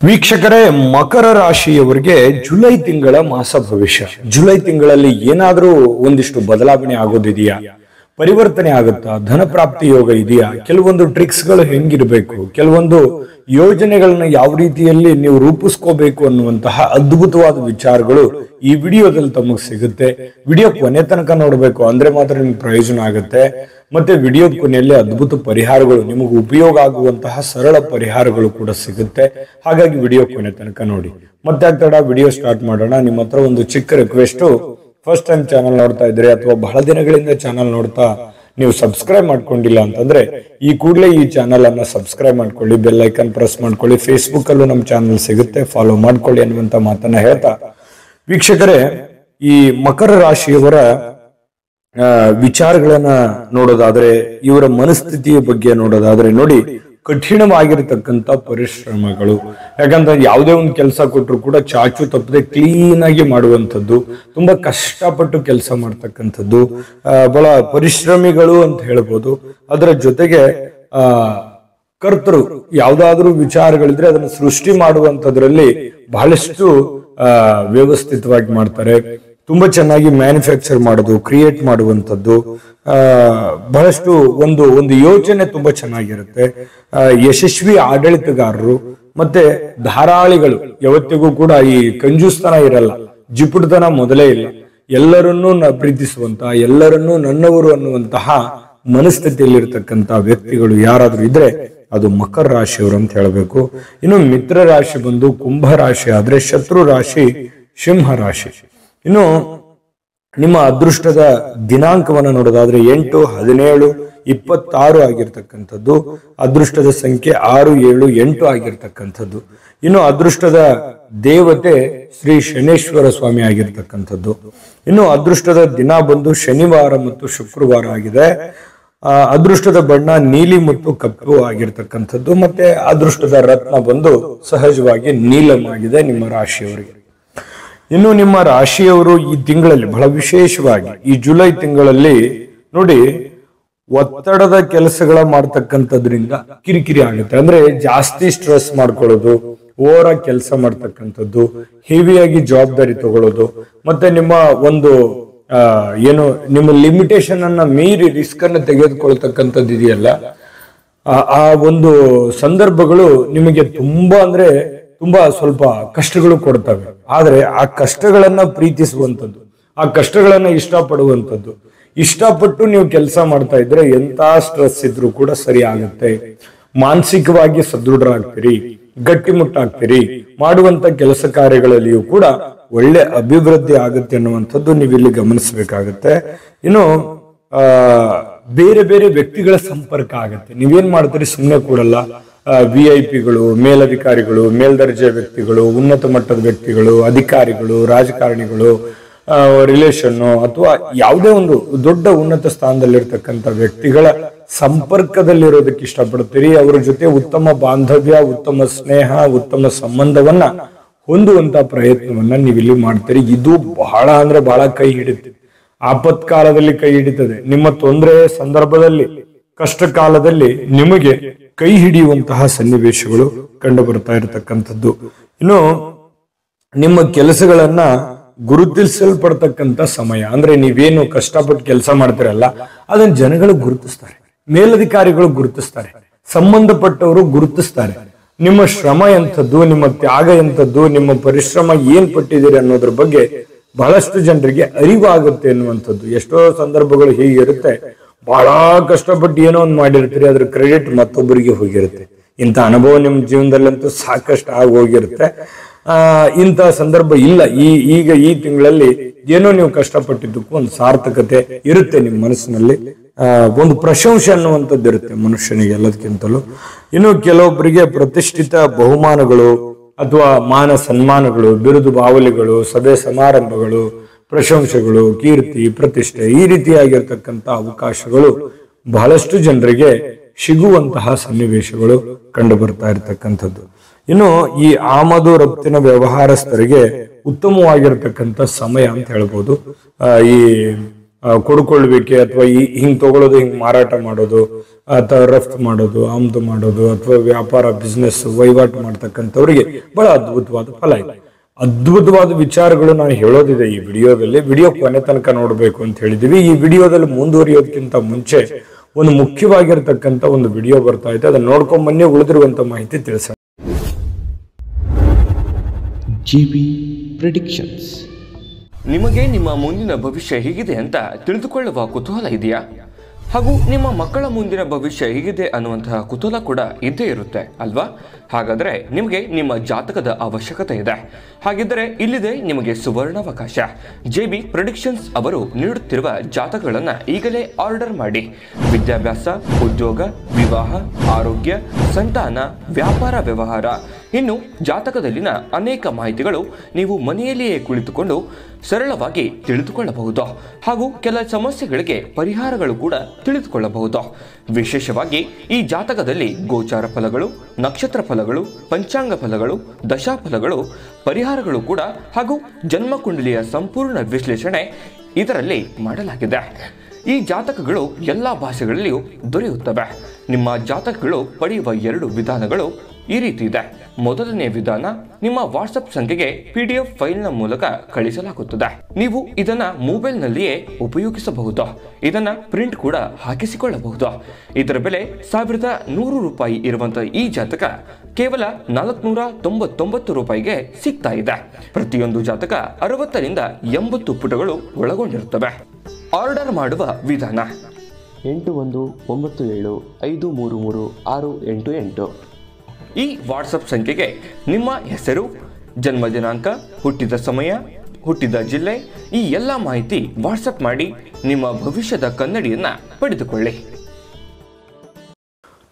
ವೀಕ್ಷಕರೇ, ಮಕರ ರಾಶಿಯವರಿಗೆ ಜುಲೈ ತಿಂಗಳ ಮಾಸ ಭವಿಷ್ಯ. ಜುಲೈ ತಿಂಗಳಲ್ಲಿ ಏನಾದ್ರೂ ಒಂದಿಷ್ಟು ಬದಲಾವಣೆ ಆಗೋದಿದೆಯಾ? ಪರಿವರ್ತನೆ ಆಗುತ್ತಾ? ಧನ ಪ್ರಾಪ್ತಿ ಯೋಗ ಇದೆಯಾ? ಕೆಲವೊಂದು ಟ್ರಿಕ್ಸ್ ಗಳು ಹೆಂಗಿರ್ಬೇಕು, ಕೆಲವೊಂದು ಯೋಜನೆಗಳನ್ನ ಯಾವ ರೀತಿಯಲ್ಲಿ ನೀವು ರೂಪಿಸ್ಕೋಬೇಕು ಅನ್ನುವಂತಹ ಅದ್ಭುತವಾದ ವಿಚಾರಗಳು ಈ ವಿಡಿಯೋದಲ್ಲಿ ತಮಗೆ ಸಿಗುತ್ತೆ. ವಿಡಿಯೋ ಕೊನೆ ತನಕ ನೋಡ್ಬೇಕು, ಅಂದ್ರೆ ಮಾತ್ರ ನಿಮ್ಗೆ ಪ್ರಯೋಜನ ಆಗುತ್ತೆ. ಮತ್ತೆ ವಿಡಿಯೋ ಕೊನೆಯಲ್ಲಿ ಅದ್ಭುತ ಪರಿಹಾರಗಳು, ನಿಮಗೆ ಉಪಯೋಗ ಆಗುವಂತಹ ಸರಳ ಪರಿಹಾರಗಳು ಕೂಡ ಸಿಗುತ್ತೆ. ಹಾಗಾಗಿ ವಿಡಿಯೋ ಕೊನೆ ತನಕ ನೋಡಿ. ಮತ್ತೆ ಆಗ್ತಾಡ ವಿಡಿಯೋ ಸ್ಟಾರ್ಟ್ ಮಾಡೋಣ. ನಿಮ್ಮ ಹತ್ರ ಒಂದು ಚಿಕ್ಕ ರಿಕ್ವೆಸ್ಟ್, ಫಸ್ಟ್ ಟೈಮ್ ಚಾನಲ್ ನೋಡ್ತಾ ಇದ್ರೆ ಅಥವಾ ಬಹಳ ದಿನಗಳಿಂದ ಚಾನಲ್ ನೋಡ್ತಾ ನೀವು ಸಬ್ಸ್ಕ್ರೈಬ್ ಮಾಡ್ಕೊಂಡಿಲ್ಲ ಅಂತಂದ್ರೆ ಈ ಕೂಡಲೇ ಈ ಚಾನಲ್ ಅನ್ನ ಸಬ್ಸ್ಕ್ರೈಬ್ ಮಾಡ್ಕೊಳ್ಳಿ, ಬೆಲ್ ಐಕನ್ ಪ್ರೆಸ್ ಮಾಡ್ಕೊಳ್ಳಿ. ಫೇಸ್ಬುಕ್ ಅಲ್ಲೂ ನಮ್ಮ ಚಾನಲ್ ಸಿಗುತ್ತೆ, ಫಾಲೋ ಮಾಡ್ಕೊಳ್ಳಿ ಅನ್ನುವಂತ ಮಾತನ್ನ ಹೇಳ್ತಾ, ವೀಕ್ಷಕರೇ, ಈ ಮಕರ ರಾಶಿಯವರ ವಿಚಾರಗಳನ್ನ ನೋಡೋದಾದ್ರೆ, ಇವರ ಮನಸ್ಥಿತಿಯ ಬಗ್ಗೆ ನೋಡೋದಾದ್ರೆ ನೋಡಿ, ಕಠಿಣವಾಗಿರತಕ್ಕಂತ ಪರಿಶ್ರಮಗಳು. ಯಾಕಂದ್ರೆ ಯಾವುದೇ ಒಂದು ಕೆಲಸ ಕೊಟ್ಟರು ಕೂಡ ಚಾಚು ತಪ್ಪದೆ ಕ್ಲೀನ್ ಆಗಿ ಮಾಡುವಂಥದ್ದು, ತುಂಬಾ ಕಷ್ಟಪಟ್ಟು ಕೆಲಸ ಮಾಡ್ತಕ್ಕಂಥದ್ದು, ಬಹಳ ಪರಿಶ್ರಮಿಗಳು ಅಂತ ಹೇಳ್ಬೋದು. ಅದರ ಜೊತೆಗೆ ಕರ್ತರು ಯಾವ್ದಾದ್ರೂ ವಿಚಾರಗಳಿದ್ರೆ ಅದನ್ನು ಸೃಷ್ಟಿ ಮಾಡುವಂತದ್ರಲ್ಲಿ ಬಹಳಷ್ಟು ವ್ಯವಸ್ಥಿತವಾಗಿ ಮಾಡ್ತಾರೆ. ತುಂಬಾ ಚೆನ್ನಾಗಿ ಮ್ಯಾನುಫ್ಯಾಕ್ಚರ್ ಮಾಡೋದು, ಕ್ರಿಯೇಟ್ ಮಾಡುವಂಥದ್ದು, ಬಹಳಷ್ಟು ಒಂದು ಯೋಚನೆ ತುಂಬಾ ಚೆನ್ನಾಗಿರುತ್ತೆ. ಯಶಸ್ವಿ ಆಡಳಿತಗಾರರು ಮತ್ತೆ ಧಾರಾಳಿಗಳು. ಯಾವತ್ತಿಗೂ ಕೂಡ ಈ ಕಂಜೂಸ್ತನ ಇರಲ್ಲ, ಜಿಪುಟತನ ಮೊದಲೇ ಇಲ್ಲ. ಎಲ್ಲರನ್ನೂ ಪ್ರೀತಿಸುವಂತ, ಎಲ್ಲರನ್ನೂ ನನ್ನವರು ಅನ್ನುವಂತಹ ಮನಸ್ಥಿತಿಯಲ್ಲಿರ್ತಕ್ಕಂಥ ವ್ಯಕ್ತಿಗಳು ಯಾರಾದ್ರೂ ಇದ್ರೆ ಅದು ಮಕರ ರಾಶಿಯವರು ಅಂತ ಹೇಳಬೇಕು. ಇನ್ನು ಮಿತ್ರ ರಾಶಿ ಬಂದು ಕುಂಭ ರಾಶಿ ಆದ್ರೆ, ಶತ್ರು ರಾಶಿ ಸಿಂಹ ರಾಶಿ. ಇನ್ನು ನಿಮ್ಮ ಅದೃಷ್ಟದ ದಿನಾಂಕವನ್ನು ನೋಡೋದಾದ್ರೆ 8, 17, 26 ಆಗಿರ್ತಕ್ಕಂಥದ್ದು. ಅದೃಷ್ಟದ ಸಂಖ್ಯೆ 6, 7, 8 ಆಗಿರ್ತಕ್ಕಂಥದ್ದು. ಇನ್ನು ಅದೃಷ್ಟದ ದೇವತೆ ಶ್ರೀ ಶನೇಶ್ವರ ಸ್ವಾಮಿ ಆಗಿರ್ತಕ್ಕಂಥದ್ದು. ಇನ್ನು ಅದೃಷ್ಟದ ದಿನ ಬಂದು ಶನಿವಾರ ಮತ್ತು ಶುಕ್ರವಾರ ಆಗಿದೆ. ಅದೃಷ್ಟದ ಬಣ್ಣ ನೀಲಿ ಮತ್ತು ಕಪ್ಪು ಆಗಿರ್ತಕ್ಕಂಥದ್ದು. ಮತ್ತೆ ಅದೃಷ್ಟದ ರತ್ನ ಬಂದು ಸಹಜವಾಗಿ ನೀಲಂ ಆಗಿದೆ ನಿಮ್ಮ ರಾಶಿಯವರಿಗೆ. ಇನ್ನು ನಿಮ್ಮ ರಾಶಿಯವರು ಈ ತಿಂಗಳಲ್ಲಿ ಬಹಳ ವಿಶೇಷವಾಗಿ ಈ ಜುಲೈ ತಿಂಗಳಲ್ಲಿ ನೋಡಿ, ಒತ್ತಡದ ಕೆಲಸಗಳ ಮಾಡ್ತಕ್ಕಂಥದ್ರಿಂದ ಕಿರಿಕಿರಿ ಆಗುತ್ತೆ. ಅಂದ್ರೆ ಜಾಸ್ತಿ ಸ್ಟ್ರೆಸ್ ಮಾಡ್ಕೊಳ್ಳೋದು, ಓವರ್ ಆಗಿ ಕೆಲಸ ಮಾಡ್ತಕ್ಕಂಥದ್ದು, ಹೆವಿಯಾಗಿ ಜವಾಬ್ದಾರಿ ತಗೊಳ್ಳೋದು, ಮತ್ತೆ ನಿಮ್ಮ ಒಂದು ನಿಮ್ಮ ಲಿಮಿಟೇಷನ್ ಅನ್ನ ಮೀರಿ ರಿಸ್ಕ್ ಅನ್ನು ತೆಗೆದುಕೊಳ್ತಕ್ಕಂಥದ್ದು ಇದೆಯಲ್ಲ, ಆ ಒಂದು ಸಂದರ್ಭಗಳು ನಿಮಗೆ ತುಂಬಾ ಸ್ವಲ್ಪ ಕಷ್ಟಗಳು ಕೊಡ್ತವೆ. ಆದ್ರೆ ಆ ಕಷ್ಟಗಳನ್ನ ಪ್ರೀತಿಸುವಂಥದ್ದು, ಆ ಕಷ್ಟಗಳನ್ನ ಇಷ್ಟಪಡುವಂಥದ್ದು, ಇಷ್ಟಪಟ್ಟು ನೀವು ಕೆಲಸ ಮಾಡ್ತಾ ಇದ್ರೆ ಎಂತ ಸ್ಟ್ರೆಸ್ ಇದ್ರೂ ಕೂಡ ಸರಿ ಆಗುತ್ತೆ. ಮಾನಸಿಕವಾಗಿ ಸದೃಢರಾಗ್ತೀರಿ, ಗಟ್ಟಿಮುಟ್ಟಾಗ್ತೀರಿ, ಮಾಡುವಂತ ಕೆಲಸ ಕಾರ್ಯಗಳಲ್ಲಿಯೂ ಕೂಡ ಒಳ್ಳೆ ಅಭಿವೃದ್ಧಿ ಆಗುತ್ತೆ ಅನ್ನುವಂಥದ್ದು ನೀವಿಲ್ಲಿ ಗಮನಿಸಬೇಕಾಗತ್ತೆ. ಇನ್ನು ಬೇರೆ ಬೇರೆ ವ್ಯಕ್ತಿಗಳ ಸಂಪರ್ಕ ಆಗುತ್ತೆ. ನೀವೇನ್ ಮಾಡ್ತೀರಿ, ಸುಮ್ಮನೆ ಕೂಡಲ್ಲ. VIP ಗಳು, ಮೇಲಧಿಕಾರಿಗಳು, ಮೇಲ್ದರ್ಜೆ ವ್ಯಕ್ತಿಗಳು, ಉನ್ನತ ಮಟ್ಟದ ವ್ಯಕ್ತಿಗಳು, ಅಧಿಕಾರಿಗಳು, ರಾಜಕಾರಣಿಗಳು, ರಿಲೇಷನ್ನು ಅಥವಾ ಯಾವುದೇ ಒಂದು ದೊಡ್ಡ ಉನ್ನತ ಸ್ಥಾನದಲ್ಲಿರ್ತಕ್ಕಂಥ ವ್ಯಕ್ತಿಗಳ ಸಂಪರ್ಕದಲ್ಲಿರೋದಕ್ಕೆ ಇಷ್ಟಪಡ್ತೀರಿ. ಅವರ ಜೊತೆ ಉತ್ತಮ ಬಾಂಧವ್ಯ, ಉತ್ತಮ ಸ್ನೇಹ, ಉತ್ತಮ ಸಂಬಂಧವನ್ನ ಹೊಂದುವಂತ ಪ್ರಯತ್ನವನ್ನ ನೀವಿಲ್ಲಿ ಮಾಡ್ತೀರಿ. ಇದು ಬಹಳ ಕೈ ಹಿಡಿಯುತ್ತೆ. ಆಪತ್ಕಾಲದಲ್ಲಿ ಕೈ ಹಿಡಿತದೆ. ನಿಮ್ಮ ತೊಂದರೆ ಸಂದರ್ಭದಲ್ಲಿ, ಕಷ್ಟ ಕಾಲದಲ್ಲಿ ನಿಮಗೆ ಕೈ ಹಿಡಿಯುವಂತಹ ಸನ್ನಿವೇಶಗಳು ಕಂಡು ಬರ್ತಾ ಇರತಕ್ಕಂಥದ್ದು. ಇನ್ನು ನಿಮ್ಮ ಕೆಲಸಗಳನ್ನ ಗುರುತಿಸಲ್ಪಡ್ತಕ್ಕಂಥ ಸಮಯ. ಅಂದ್ರೆ ನೀವೇನು ಕಷ್ಟಪಟ್ಟು ಕೆಲಸ ಮಾಡ್ತೀರಲ್ಲ, ಅದನ್ನ ಜನಗಳು ಗುರುತಿಸ್ತಾರೆ, ಮೇಲಧಿಕಾರಿಗಳು ಗುರುತಿಸ್ತಾರೆ, ಸಂಬಂಧಪಟ್ಟವರು ಗುರುತಿಸ್ತಾರೆ. ನಿಮ್ಮ ಶ್ರಮ ಎಂಥದ್ದು, ನಿಮ್ಮ ತ್ಯಾಗ ಎಂಥದ್ದು, ನಿಮ್ಮ ಪರಿಶ್ರಮ ಏನ್ ಪಟ್ಟಿದ್ದೀರಿ ಅನ್ನೋದ್ರ ಬಗ್ಗೆ ಬಹಳಷ್ಟು ಜನರಿಗೆ ಅರಿವಾಗುತ್ತೆ ಅನ್ನುವಂಥದ್ದು. ಎಷ್ಟೋ ಸಂದರ್ಭಗಳು ಹೀಗಿರುತ್ತೆ, ಬಹಳ ಕಷ್ಟಪಟ್ಟು ಏನೋ ಒಂದು ಮಾಡಿರ್ತೀರಿ, ಅದ್ರ ಕ್ರೆಡಿಟ್ ಮತ್ತೊಬ್ಬರಿಗೆ ಹೋಗಿರುತ್ತೆ. ಇಂಥ ಅನುಭವ ನಿಮ್ಮ ಜೀವನದಲ್ಲಂತೂ ಸಾಕಷ್ಟು ಆಗಿ ಹೋಗಿರುತ್ತೆ. ಇಂಥ ಸಂದರ್ಭ ಇಲ್ಲ. ಈಗ ಈ ತಿಂಗಳಲ್ಲಿ ಏನೋ ನೀವು ಕಷ್ಟಪಟ್ಟಿದ್ದಕ್ಕೂ ಒಂದು ಸಾರ್ಥಕತೆ ಇರುತ್ತೆ ನಿಮ್ಮ ಮನಸ್ಸಿನಲ್ಲಿ. ಒಂದು ಪ್ರಶಂಸೆ ಅನ್ನುವಂಥದ್ದು ಇರುತ್ತೆ ಮನುಷ್ಯನಿಗೆ ಎಲ್ಲದಕ್ಕಿಂತಲೂ. ಇನ್ನು ಕೆಲವೊಬ್ಬರಿಗೆ ಪ್ರತಿಷ್ಠಿತ ಬಹುಮಾನಗಳು ಅಥವಾ ಮಾನ ಸನ್ಮಾನಗಳು, ಬಿರುದು ಬಾವಲಿಗಳು, ಸಭೆ ಸಮಾರಂಭಗಳು, ಪ್ರಶಂಸೆಗಳು, ಕೀರ್ತಿ, ಪ್ರತಿಷ್ಠೆ, ಈ ರೀತಿಯಾಗಿರ್ತಕ್ಕಂಥ ಅವಕಾಶಗಳು ಬಹಳಷ್ಟು ಜನರಿಗೆ ಸಿಗುವಂತಹ ಸನ್ನಿವೇಶಗಳು ಕಂಡು ಬರ್ತಾ ಇರತಕ್ಕಂಥದ್ದು. ಇನ್ನು ಈ ಆಮದು ರಫ್ತಿನ ವ್ಯವಹಾರಸ್ಥರಿಗೆ ಉತ್ತಮವಾಗಿರ್ತಕ್ಕಂಥ ಸಮಯ ಅಂತ ಹೇಳ್ಬೋದು. ಈ ಕೊಡ್ಕೊಳ್ಬೇಕೆ ಅಥವಾ ಹಿಂಗ್ ತಗೊಳ್ಳೋದು, ಹಿಂಗ್ ಮಾರಾಟ ಮಾಡೋದು ಅಥವಾ ರಫ್ತು ಮಾಡೋದು, ಆಮದು ಮಾಡೋದು ಅಥವಾ ವ್ಯಾಪಾರ ಬಿಸ್ನೆಸ್ ವಹಿವಾಟು ಮಾಡ್ತಕ್ಕಂಥವ್ರಿಗೆ ಬಹಳ ಅದ್ಭುತವಾದ ಫಲ ಇದೆ. ಅದ್ಭುತವಾದ ವಿಚಾರಗಳು ನಾನು ಹೇಳೋದಿದೆ ಈ ವಿಡಿಯೋದಲ್ಲಿ. ವಿಡಿಯೋ ಕೊನೆ ತನಕ ನೋಡ್ಬೇಕು ಅಂತ ಹೇಳಿದೀವಿ. ಈ ವಿಡಿಯೋದಲ್ಲಿ ಮುಂದುವರಿಯೋದಕ್ಕಿಂತ ಮುಂಚೆ ಒಂದು ಮುಖ್ಯವಾಗಿರ್ತಕ್ಕಂಥ ಒಂದು ವಿಡಿಯೋ ಬರ್ತಾ ಇದೆ, ಅದನ್ನ ನೋಡ್ಕೊಂಡ್ ಬನ್ನಿ, ಉಳಿದಿರುವಂತ ಮಾಹಿತಿ ತಿಳಿಸೋಣ. JB predictions. ನಿಮಗೆ ನಿಮ್ಮ ಮುಂದಿನ ಭವಿಷ್ಯ ಹೇಗಿದೆ ಅಂತ ತಿಳಿದುಕೊಳ್ಳುವ ಕುತೂಹಲ ಇದೆಯಾ? ಹಾಗೂ ನಿಮ್ಮ ಮಕ್ಕಳ ಮುಂದಿನ ಭವಿಷ್ಯ ಹೇಗಿದೆ ಅನ್ನುವಂತಹ ಕುತೂಹಲ ಕೂಡ ಇದ್ದೇ ಇರುತ್ತೆ ಅಲ್ವಾ? ಹಾಗಾದರೆ ನಿಮಗೆ ನಿಮ್ಮ ಜಾತಕದ ಅವಶ್ಯಕತೆ ಇದೆ. ಹಾಗಿದ್ದರೆ ಇಲ್ಲಿದೆ ನಿಮಗೆ ಸುವರ್ಣಾವಕಾಶ. JB ಪ್ರೆಡಿಕ್ಷನ್ಸ್ ಅವರು ನೀಡುತ್ತಿರುವ ಜಾತಕಗಳನ್ನು ಈಗಲೇ ಆರ್ಡರ್ ಮಾಡಿ. ವಿದ್ಯಾಭ್ಯಾಸ, ಉದ್ಯೋಗ, ವಿವಾಹ, ಆರೋಗ್ಯ, ಸಂತಾನ, ವ್ಯಾಪಾರ ವ್ಯವಹಾರ, ಇನ್ನು ಜಾತಕದಲ್ಲಿನ ಅನೇಕ ಮಾಹಿತಿಗಳು ನೀವು ಮನೆಯಲ್ಲಿಯೇ ಕುಳಿತುಕೊಂಡು ಸರಳವಾಗಿ ತಿಳಿದುಕೊಳ್ಳಬಹುದು. ಹಾಗೂ ಕೆಲ ಸಮಸ್ಯೆಗಳಿಗೆ ಪರಿಹಾರಗಳು ಕೂಡ ತಿಳಿದುಕೊಳ್ಳಬಹುದು. ವಿಶೇಷವಾಗಿ ಈ ಜಾತಕದಲ್ಲಿ ಗೋಚಾರ ಫಲಗಳು, ನಕ್ಷತ್ರ ಫಲಗಳು, ಪಂಚಾಂಗ ಫಲಗಳು, ದಶಾಫಲಗಳು, ಪರಿಹಾರಗಳು ಕೂಡ ಹಾಗೂ ಜನ್ಮಕುಂಡಲಿಯ ಸಂಪೂರ್ಣ ವಿಶ್ಲೇಷಣೆ ಇದರಲ್ಲಿ ಮಾಡಲಾಗಿದೆ. ಈ ಜಾತಕಗಳು ಎಲ್ಲ ಭಾಷೆಗಳಲ್ಲಿಯೂ ದೊರೆಯುತ್ತವೆ. ನಿಮ್ಮ ಜಾತಕಗಳು ಪಡೆಯುವ 2 ವಿಧಾನಗಳು ಈ ರೀತಿ ಇದೆ. ಮೊದಲನೇ ವಿಧಾನ, ನಿಮ್ಮ ವಾಟ್ಸಪ್ ಸಂಖ್ಯೆಗೆ PDF ಫೈಲ್ನ ಮೂಲಕ ಕಳಿಸಲಾಗುತ್ತದೆ. ನೀವು ಇದನ್ನ ಮೊಬೈಲ್ನಲ್ಲಿಯೇ ಉಪಯೋಗಿಸಬಹುದು. ಇದನ್ನ ಪ್ರಿಂಟ್ ಕೂಡ ಹಾಕಿಸಿಕೊಳ್ಳಬಹುದು. ಇದರ ಬೆಲೆ 1100 ರೂಪಾಯಿ ಇರುವಂತಹ ಈ ಜಾತಕ ಕೇವಲ 499 ರೂಪಾಯಿಗೆ ಸಿಗ್ತಾ ಇದೆ. ಪ್ರತಿಯೊಂದು ಜಾತಕ 60 ರಿಂದ 80 ಪುಟಗಳು ಒಳಗೊಂಡಿರುತ್ತವೆ. ಆರ್ಡರ್ ಮಾಡುವ ವಿಧಾನ: 8197533688. ಈ ವಾಟ್ಸಪ್ ಸಂಖ್ಯೆಗೆ ನಿಮ್ಮ ಹೆಸರು, ಜನ್ಮ ದಿನಾಂಕ, ಹುಟ್ಟಿದ ಸಮಯ, ಹುಟ್ಟಿದ ಜಿಲ್ಲೆ, ಈ ಎಲ್ಲ ಮಾಹಿತಿ ವಾಟ್ಸಪ್ ಮಾಡಿ ನಿಮ್ಮ ಭವಿಷ್ಯದ ಕನ್ನಡಿಯನ್ನ ಪಡೆದುಕೊಳ್ಳಿ.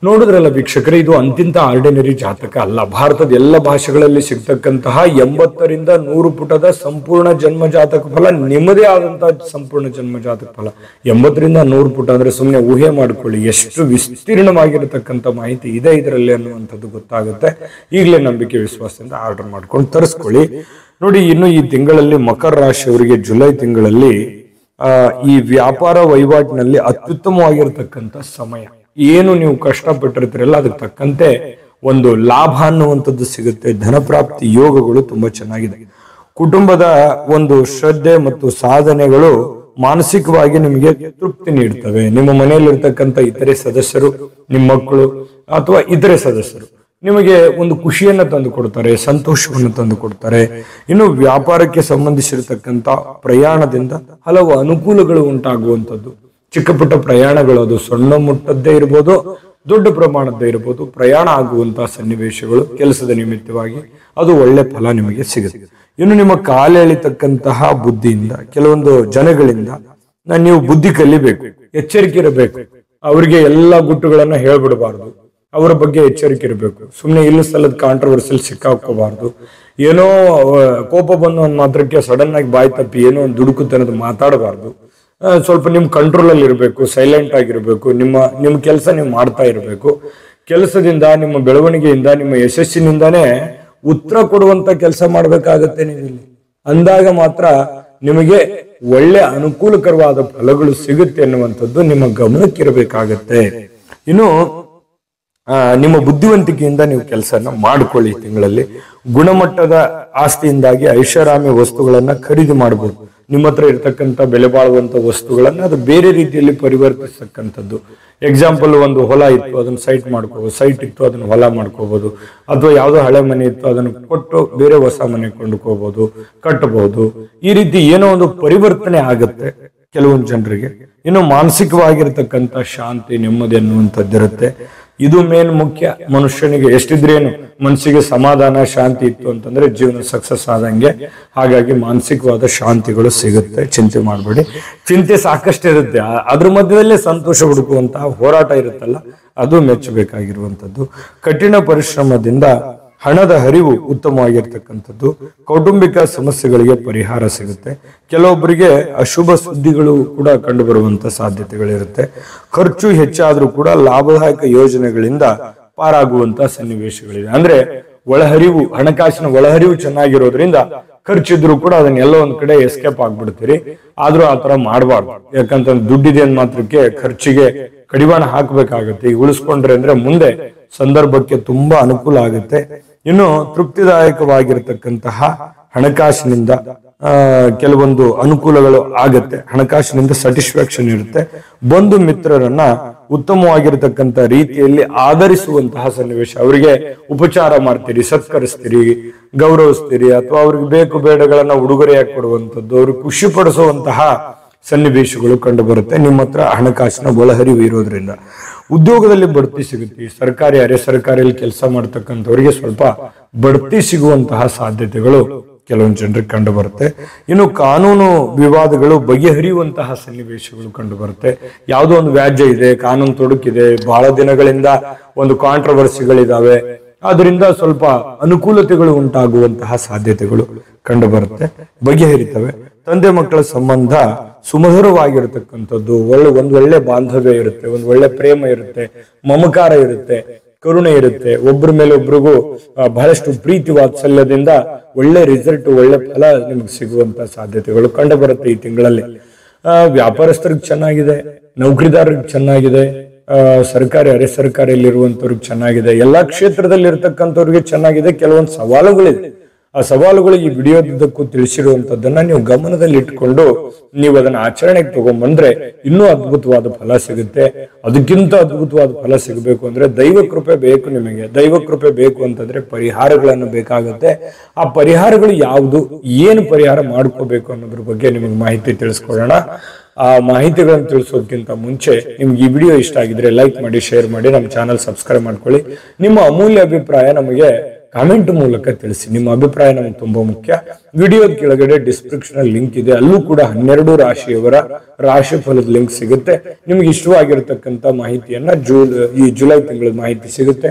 ನೋಡಿದ್ರಲ್ಲ ವೀಕ್ಷಕರೇ, ಇದು ಅಂತಿಂತ ಆರ್ಡಿನರಿ ಜಾತಕ ಅಲ್ಲ. ಭಾರತದ ಎಲ್ಲ ಭಾಷೆಗಳಲ್ಲಿ ಸಿಗ್ತಕ್ಕಂತಹ 80 ರಿಂದ 100 ಪುಟದ ಸಂಪೂರ್ಣ ಜನ್ಮ ಜಾತಕ ಫಲ, ನಿಮ್ಮದೇ ಆದಂತಹ ಸಂಪೂರ್ಣ ಜನ್ಮ ಜಾತಕ ಫಲ. 80 ರಿಂದ 100 ಪುಟ ಅಂದ್ರೆ ಸುಮ್ಮನೆ ಊಹೆ ಮಾಡಿಕೊಳ್ಳಿ ಎಷ್ಟು ವಿಸ್ತೀರ್ಣವಾಗಿರತಕ್ಕಂಥ ಮಾಹಿತಿ ಇದೆ ಇದರಲ್ಲಿ ಅನ್ನುವಂಥದ್ದು ಗೊತ್ತಾಗುತ್ತೆ. ಈಗಲೇ ನಂಬಿಕೆ ವಿಶ್ವಾಸದಿಂದ ಆರ್ಡರ್ ಮಾಡ್ಕೊಂಡು ತರಿಸ್ಕೊಳ್ಳಿ. ನೋಡಿ, ಇನ್ನು ಈ ತಿಂಗಳಲ್ಲಿ ಮಕರ ರಾಶಿಯವರಿಗೆ ಜುಲೈ ತಿಂಗಳಲ್ಲಿ ಈ ವ್ಯಾಪಾರ ವಹಿವಾಟಿನಲ್ಲಿ ಅತ್ಯುತ್ತಮವಾಗಿರತಕ್ಕಂಥ ಸಮಯ. ಏನು ನೀವು ಕಷ್ಟಪಟ್ಟಿರ್ತೀರಲ್ಲ ಅದಕ್ಕೆ ತಕ್ಕಂತೆ ಒಂದು ಲಾಭ ಅನ್ನುವಂಥದ್ದು ಸಿಗುತ್ತೆ. ಧನಪ್ರಾಪ್ತಿ ಯೋಗಗಳು ತುಂಬಾ ಚೆನ್ನಾಗಿದೆ. ಕುಟುಂಬದ ಒಂದು ಶ್ರದ್ಧೆ ಮತ್ತು ಸಾಧನೆಗಳು ಮಾನಸಿಕವಾಗಿ ನಿಮಗೆ ತೃಪ್ತಿ ನೀಡ್ತವೆ. ನಿಮ್ಮ ಮನೆಯಲ್ಲಿರ್ತಕ್ಕಂಥ ಇತರೆ ಸದಸ್ಯರು, ನಿಮ್ಮ ಮಕ್ಕಳು ಅಥವಾ ಇತರೆ ಸದಸ್ಯರು ನಿಮಗೆ ಒಂದು ಖುಷಿಯನ್ನ ತಂದು ಕೊಡ್ತಾರೆ, ಸಂತೋಷವನ್ನು ತಂದು ಕೊಡ್ತಾರೆ. ಇನ್ನು ವ್ಯಾಪಾರಕ್ಕೆ ಸಂಬಂಧಿಸಿರತಕ್ಕಂಥ ಪ್ರಯಾಣದಿಂದ ಹಲವು ಅನುಕೂಲಗಳು ಉಂಟಾಗುವಂಥದ್ದು. ಚಿಕ್ಕ ಪುಟ್ಟ ಪ್ರಯಾಣಗಳು, ಅದು ಸಣ್ಣ ಮುಟ್ಟದ್ದೇ ಇರ್ಬೋದು, ದೊಡ್ಡ ಪ್ರಮಾಣದ್ದೇ ಇರ್ಬೋದು, ಪ್ರಯಾಣ ಆಗುವಂತಹ ಸನ್ನಿವೇಶಗಳು ಕೆಲಸದ ನಿಮಿತ್ತವಾಗಿ ಅದು ಒಳ್ಳೆ ಫಲ ನಿಮಗೆ ಸಿಗುತ್ತೆ. ಇನ್ನು ನಿಮ್ಮ ಕಾಲೆಳಿತಕ್ಕಂತಹ ಬುದ್ಧಿಯಿಂದ ಕೆಲವೊಂದು ಜನಗಳಿಂದ ನೀವು ಬುದ್ಧಿ ಕಲಿಬೇಕು, ಎಚ್ಚರಿಕೆ ಇರಬೇಕು. ಅವರಿಗೆ ಎಲ್ಲ ಗುಟ್ಟುಗಳನ್ನ ಹೇಳ್ಬಿಡಬಾರ್ದು, ಅವರ ಬಗ್ಗೆ ಎಚ್ಚರಿಕೆ ಇರಬೇಕು. ಸುಮ್ಮನೆ ಇಲ್ಲ ಸ್ಥಳದ ಕಾಂಟ್ರವರ್ಸಿಯಲ್ಲಿ ಸಿಕ್ಕಾಕೋಬಾರ್ದು. ಏನೋ ಕೋಪ ಬಂದು ಒಂದು ಮಾತ್ರಕ್ಕೆ ಸಡನ್ ಆಗಿ ಬಾಯಿ ತಪ್ಪಿ ಏನೋ ಒಂದು ದುಡುಕುತನದ ಮಾತಾಡಬಾರ್ದು. ಸ್ವಲ್ಪ ನಿಮ್ ಕಂಟ್ರೋಲ್ ಅಲ್ಲಿ ಇರಬೇಕು, ಸೈಲೆಂಟ್ ಆಗಿರ್ಬೇಕು. ನಿಮ್ಮ ಕೆಲಸ ನೀವು ಮಾಡ್ತಾ ಇರಬೇಕು. ಕೆಲಸದಿಂದ, ನಿಮ್ಮ ಬೆಳವಣಿಗೆಯಿಂದ, ನಿಮ್ಮ ಯಶಸ್ಸಿನಿಂದಾನೇ ಉತ್ತರ ಕೊಡುವಂತ ಕೆಲಸ ಮಾಡ್ಬೇಕಾಗತ್ತೆ ನೀವಿಲ್ಲಿ. ಅಂದಾಗ ಮಾತ್ರ ನಿಮಗೆ ಒಳ್ಳೆ ಅನುಕೂಲಕರವಾದ ಫಲಗಳು ಸಿಗುತ್ತೆ ಅನ್ನುವಂಥದ್ದು ನಿಮ್ಮ ಗಮನಕ್ಕಿರಬೇಕಾಗತ್ತೆ. ಇನ್ನು ನಿಮ್ಮ ಬುದ್ಧಿವಂತಿಕೆಯಿಂದ ನೀವು ಕೆಲಸನ ಮಾಡ್ಕೊಳ್ಳಿ. ತಿಂಗಳಲ್ಲಿ ಗುಣಮಟ್ಟದ ಆಸ್ತಿಯಿಂದಾಗಿ ಐಷಾರಾಮಿ ವಸ್ತುಗಳನ್ನ ಖರೀದಿ ಮಾಡಬಹುದು. ನಿಮ್ಮ ಹತ್ರ ಇರ್ತಕ್ಕಂಥ ಬೆಲೆ ಬಾಳುವಂತ ವಸ್ತುಗಳನ್ನ ಅದು ಬೇರೆ ರೀತಿಯಲ್ಲಿ ಪರಿವರ್ತಿಸ್ತಕ್ಕಂಥದ್ದು. ಎಕ್ಸಾಂಪಲ್, ಒಂದು ಹೊಲ ಇತ್ತು ಅದನ್ನ ಸೈಟ್ ಮಾಡ್ಕೋಬಹುದು, ಸೈಟ್ ಇತ್ತು ಅದನ್ನ ಹೊಲ ಮಾಡ್ಕೋಬಹುದು, ಅಥವಾ ಯಾವುದೋ ಹಳೆ ಮನೆ ಇತ್ತು ಅದನ್ನು ಕೊಟ್ಟು ಬೇರೆ ಹೊಸ ಮನೆ ಕೊಂಡ್ಕೋಬಹುದು, ಕಟ್ಟಬಹುದು. ಈ ರೀತಿ ಏನೋ ಒಂದು ಪರಿವರ್ತನೆ ಆಗುತ್ತೆ ಕೆಲವೊಂದು ಜನರಿಗೆ. ಇನ್ನು ಮಾನಸಿಕವಾಗಿರ್ತಕ್ಕಂಥ ಶಾಂತಿ, ನೆಮ್ಮದಿ ಅನ್ನುವಂಥದ್ದಿರುತ್ತೆ. ಇದು ಮೇನ್ ಮುಖ್ಯ. ಮನುಷ್ಯನಿಗೆ ಎಷ್ಟಿದ್ರೇನು ಮನಸ್ಸಿಗೆ ಸಮಾಧಾನ, ಶಾಂತಿ ಇತ್ತು ಅಂತಂದ್ರೆ ಜೀವನ ಸಕ್ಸಸ್ ಆದಂಗೆ. ಹಾಗಾಗಿ ಮಾನಸಿಕವಾದ ಶಾಂತಿಗಳು ಸಿಗುತ್ತೆ, ಚಿಂತೆ ಮಾಡಬೇಡಿ. ಚಿಂತೆ ಸಾಕಷ್ಟು ಇರುತ್ತೆ, ಅದ್ರ ಮಧ್ಯದಲ್ಲೇ ಸಂತೋಷ ಹುಡುಕುವಂತಹ ಹೋರಾಟ ಇರುತ್ತಲ್ಲ, ಅದು ಮೆಚ್ಚಬೇಕಾಗಿರುವಂಥದ್ದು. ಕಠಿಣ ಪರಿಶ್ರಮದಿಂದ ಹಣದ ಹರಿವು ಉತ್ತಮವಾಗಿರ್ತಕ್ಕಂಥದ್ದು. ಕೌಟುಂಬಿಕ ಸಮಸ್ಯೆಗಳಿಗೆ ಪರಿಹಾರ ಸಿಗುತ್ತೆ. ಕೆಲವೊಬ್ಬರಿಗೆ ಅಶುಭ ಸುದ್ದಿಗಳು ಕೂಡ ಕಂಡು ಬರುವಂತ ಸಾಧ್ಯತೆಗಳಿರುತ್ತೆ. ಖರ್ಚು ಹೆಚ್ಚಾದ್ರೂ ಕೂಡ ಲಾಭದಾಯಕ ಯೋಜನೆಗಳಿಂದ ಪಾರಾಗುವಂತ ಸನ್ನಿವೇಶಗಳಿದೆ. ಅಂದ್ರೆ ಒಳಹರಿವು, ಹಣಕಾಸಿನ ಒಳಹರಿವು ಚೆನ್ನಾಗಿರೋದ್ರಿಂದ ಖರ್ಚಿದ್ರು ಕೂಡ ಅದನ್ನೆಲ್ಲ ಒಂದ್ ಕಡೆ ಎಸ್ಕೇಪ್ ಆಗ್ಬಿಡ್ತೀರಿ. ಆದ್ರೂ ಆತರ ಮಾಡಬಾರ್ದು. ಯಾಕಂತಂದ್ರೆ ದುಡ್ಡಿದೆ ಅಂದ ಮಾತ್ರಕ್ಕೆ ಖರ್ಚಿಗೆ ಕಡಿವಾಣ ಹಾಕ್ಬೇಕಾಗತ್ತೆ. ಈಗ ಉಳಿಸ್ಕೊಂಡ್ರೆ ಅಂದ್ರೆ ಮುಂದೆ ಸಂದರ್ಭಕ್ಕೆ ತುಂಬಾ ಅನುಕೂಲ ಆಗುತ್ತೆ. ಇನ್ನು ತೃಪ್ತಿದಾಯಕವಾಗಿರ್ತಕ್ಕಂತಹ ಹಣಕಾಸಿನಿಂದ ಕೆಲವೊಂದು ಅನುಕೂಲಗಳು ಆಗತ್ತೆ. ಹಣಕಾಸಿನಿಂದ ಸ್ಯಾಟಿಸ್ಫ್ಯಾಕ್ಷನ್ ಇರುತ್ತೆ. ಬಂಧು ಮಿತ್ರರನ್ನ ಉತ್ತಮವಾಗಿರತಕ್ಕಂತ ರೀತಿಯಲ್ಲಿ ಆಧರಿಸುವಂತಹ ಸನ್ನಿವೇಶ. ಅವರಿಗೆ ಉಪಚಾರ ಮಾಡ್ತೀರಿ, ಸತ್ಕರಿಸ್ತೀರಿ, ಗೌರವಿಸ್ತೀರಿ, ಅಥವಾ ಅವ್ರಿಗೆ ಬೇಕು ಬೇಡಗಳನ್ನ ಉಡುಗೊರೆಯಾಗಿ ಕೊಡುವಂಥದ್ದು, ಅವ್ರಿಗೆ ಖುಷಿ ಪಡಿಸುವಂತಹ ಸನ್ನಿವೇಶಗಳು ಕಂಡು ಬರುತ್ತೆ. ನಿಮ್ಮ ಹತ್ರ ಹಣಕಾಸಿನ ಒಳಹರಿವು ಇರೋದ್ರಿಂದ ಉದ್ಯೋಗದಲ್ಲಿ ಬಡ್ತಿ ಸಿಗುತ್ತೆ. ಸರ್ಕಾರಿ ಅರೆ ಸರ್ಕಾರಿಯಲ್ಲಿ ಕೆಲಸ ಮಾಡ್ತಕ್ಕಂಥವರಿಗೆ ಸ್ವಲ್ಪ ಬಡ್ತಿ ಸಿಗುವಂತಹ ಸಾಧ್ಯತೆಗಳು ಕೆಲವೊಂದು ಜನರಿಗೆ ಕಂಡು ಬರುತ್ತೆ. ಇನ್ನು ಕಾನೂನು ವಿವಾದಗಳು ಬಗೆಹರಿಯುವಂತಹ ಸನ್ನಿವೇಶಗಳು ಕಂಡು ಬರುತ್ತೆ. ಯಾವುದೋ ಒಂದು ವ್ಯಾಜ್ಯ ಇದೆ, ಕಾನೂನು ತೊಡಕಿದೆ, ಬಹಳ ದಿನಗಳಿಂದ ಒಂದು ಕಾಂಟ್ರವರ್ಸಿಗಳಿದಾವೆ, ಅದರಿಂದ ಸ್ವಲ್ಪ ಅನುಕೂಲತೆಗಳು ಉಂಟಾಗುವಂತಹ ಸಾಧ್ಯತೆಗಳು ಕಂಡು ಬರುತ್ತೆ, ಬಗೆಹರಿತವೆ. ತಂದೆ ಮಕ್ಕಳ ಸಂಬಂಧ ಸುಮಧುರವಾಗಿರತಕ್ಕಂಥದ್ದು, ಒಂದ್ ಒಳ್ಳೆ ಬಾಂಧವ್ಯ ಇರುತ್ತೆ, ಒಂದ್ ಒಳ್ಳೆ ಪ್ರೇಮ ಇರುತ್ತೆ, ಮಮಕಾರ ಇರುತ್ತೆ, ಕರುಣೆ ಇರುತ್ತೆ. ಒಬ್ಬರ ಮೇಲೆ ಒಬ್ರಿಗೂ ಬಹಳಷ್ಟು ಪ್ರೀತಿ ವಾತ್ಸಲ್ಯದಿಂದ ಒಳ್ಳೆ ರಿಸಲ್ಟ್, ಒಳ್ಳೆ ಫಲ ನಿಮ್ಗೆ ಸಿಗುವಂತ ಸಾಧ್ಯತೆಗಳು ಕಂಡು ಬರುತ್ತೆ ಈ ತಿಂಗಳಲ್ಲಿ. ವ್ಯಾಪಾರಸ್ಥರಿಗೆ ಚೆನ್ನಾಗಿದೆ, ನೌಕರಿದಾರರಿಗೆ ಚೆನ್ನಾಗಿದೆ, ಸರ್ಕಾರಿ ಅರೆ ಸರ್ಕಾರಿಯಲ್ಲಿರುವಂತವ್ರಿಗೆ ಚೆನ್ನಾಗಿದೆ, ಎಲ್ಲಾ ಕ್ಷೇತ್ರದಲ್ಲಿ ಇರ್ತಕ್ಕಂಥವ್ರಿಗೆ ಚೆನ್ನಾಗಿದೆ. ಕೆಲವೊಂದು ಸವಾಲುಗಳಿದೆ. ಆ ಸವಾಲುಗಳು ಈ ವಿಡಿಯೋದಕ್ಕೂ ತಿಳಿಸಿರುವಂತದ್ದನ್ನ ನೀವು ಗಮನದಲ್ಲಿ ಇಟ್ಕೊಂಡು ನೀವು ಅದನ್ನ ಆಚರಣೆಗೆ ತಗೊಂಡ್ಬಂದ್ರೆ ಇನ್ನೂ ಅದ್ಭುತವಾದ ಫಲ ಸಿಗುತ್ತೆ. ಅದಕ್ಕಿಂತ ಅದ್ಭುತವಾದ ಫಲ ಸಿಗಬೇಕು ಅಂದ್ರೆ ದೈವ ಕೃಪೆ ಬೇಕು. ನಿಮಗೆ ದೈವ ಕೃಪೆ ಬೇಕು ಅಂತಂದ್ರೆ ಪರಿಹಾರಗಳನ್ನು ಬೇಕಾಗುತ್ತೆ. ಆ ಪರಿಹಾರಗಳು ಯಾವುದು, ಏನು ಪರಿಹಾರ ಮಾಡ್ಕೋಬೇಕು ಅನ್ನೋದ್ರ ಬಗ್ಗೆ ನಿಮಗೆ ಮಾಹಿತಿ ತಿಳಿಸ್ಕೊಡೋಣ. ಆ ಮಾಹಿತಿಗಳನ್ನು ತಿಳಿಸೋದಕ್ಕಿಂತ ಮುಂಚೆ ನಿಮ್ಗೆ ಈ ವಿಡಿಯೋ ಇಷ್ಟ ಆಗಿದ್ರೆ ಲೈಕ್ ಮಾಡಿ, ಶೇರ್ ಮಾಡಿ, ನಮ್ಮ ಚಾನಲ್ ಸಬ್ಸ್ಕ್ರೈಬ್ ಮಾಡ್ಕೊಳ್ಳಿ. ನಿಮ್ಮ ಅಮೂಲ್ಯ ಅಭಿಪ್ರಾಯ ನಮಗೆ ಕಾಮೆಂಟ್ ಮೂಲಕ ತಿಳಿಸಿ. ನಿಮ್ಮ ಅಭಿಪ್ರಾಯ ನಮಗೆ ತುಂಬಾ ಮುಖ್ಯ. ವಿಡಿಯೋದ ಕೆಳಗಡೆ ಡಿಸ್ಕ್ರಿಪ್ಷನ್ ಅಲ್ಲಿ ಲಿಂಕ್ ಇದೆ, ಅಲ್ಲೂ ಕೂಡ 12 ರಾಶಿಯವರ ರಾಶಿ ಫಲದ ಲಿಂಕ್ ಸಿಗುತ್ತೆ. ನಿಮ್ಗೆ ಇಷ್ಟವಾಗಿರತಕ್ಕಂತ ಮಾಹಿತಿಯನ್ನ ಈ ಜುಲೈ ತಿಂಗಳ ಮಾಹಿತಿ ಸಿಗುತ್ತೆ.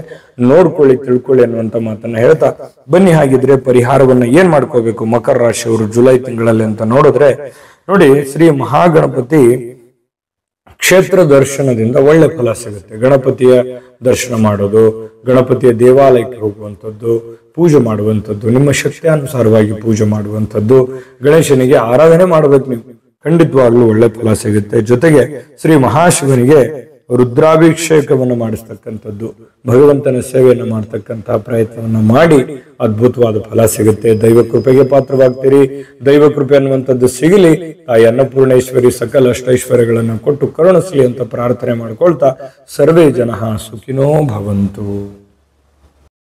ನೋಡ್ಕೊಳ್ಳಿ, ತಿಳ್ಕೊಳ್ಳಿ ಅನ್ನುವಂತ ಮಾತನ್ನ ಹೇಳ್ತಾ ಬನ್ನಿ. ಹಾಗಿದ್ರೆ ಪರಿಹಾರವನ್ನ ಏನ್ ಮಾಡ್ಕೋಬೇಕು ಮಕರ ರಾಶಿಯವರು ಜುಲೈ ತಿಂಗಳಲ್ಲಿ ಅಂತ ನೋಡಿದ್ರೆ, ನೋಡಿ, ಶ್ರೀ ಮಹಾಗಣಪತಿ ಕ್ಷೇತ್ರ ದರ್ಶನದಿಂದ ಒಳ್ಳೆ ಫಲ ಸಿಗುತ್ತೆ. ಗಣಪತಿಯ ದರ್ಶನ ಮಾಡೋದು, ಗಣಪತಿಯ ದೇವಾಲಯಕ್ಕೆ ಹೋಗುವಂಥದ್ದು, ಪೂಜೆ ಮಾಡುವಂಥದ್ದು, ನಿಮ್ಮ ಶಕ್ತಿಯಾನುಸಾರವಾಗಿ ಪೂಜೆ ಮಾಡುವಂಥದ್ದು, ಗಣೇಶನಿಗೆ ಆರಾಧನೆ ಮಾಡಬೇಕು. ನೀವು ಖಂಡಿತವಾಗ್ಲೂ ಒಳ್ಳೆ ಫಲ ಸಿಗುತ್ತೆ. ಜೊತೆಗೆ ಶ್ರೀ ಮಹಾಶಿವನಿಗೆ ರುದ್ರಾಭಿಷೇಕವನ್ನು ಮಾಡಿಸ್ತಕ್ಕಂಥದ್ದು, ಭಗವಂತನ ಸೇವೆಯನ್ನು ಮಾಡ್ತಕ್ಕಂತಹ ಪ್ರಯತ್ನವನ್ನ ಮಾಡಿ ಅದ್ಭುತವಾದ ಫಲ ಸಿಗುತ್ತೆ. ದೈವ ಕೃಪೆಗೆ ಪಾತ್ರವಾಗ್ತೀರಿ. ದೈವ ಕೃಪೆ ಅನ್ನುವಂಥದ್ದು ಸಿಗಲಿ. ತಾಯಿ ಅನ್ನಪೂರ್ಣೇಶ್ವರಿ ಸಕಲ ಅಷ್ಟೈಶ್ವರ್ಯಗಳನ್ನು ಕೊಟ್ಟು ಕರುಣಿಸಲಿ ಅಂತ ಪ್ರಾರ್ಥನೆ ಮಾಡ್ಕೊಳ್ತಾ ಸರ್ವೇ ಜನಃ ಸುಖಿನೋ ಭವಂತು.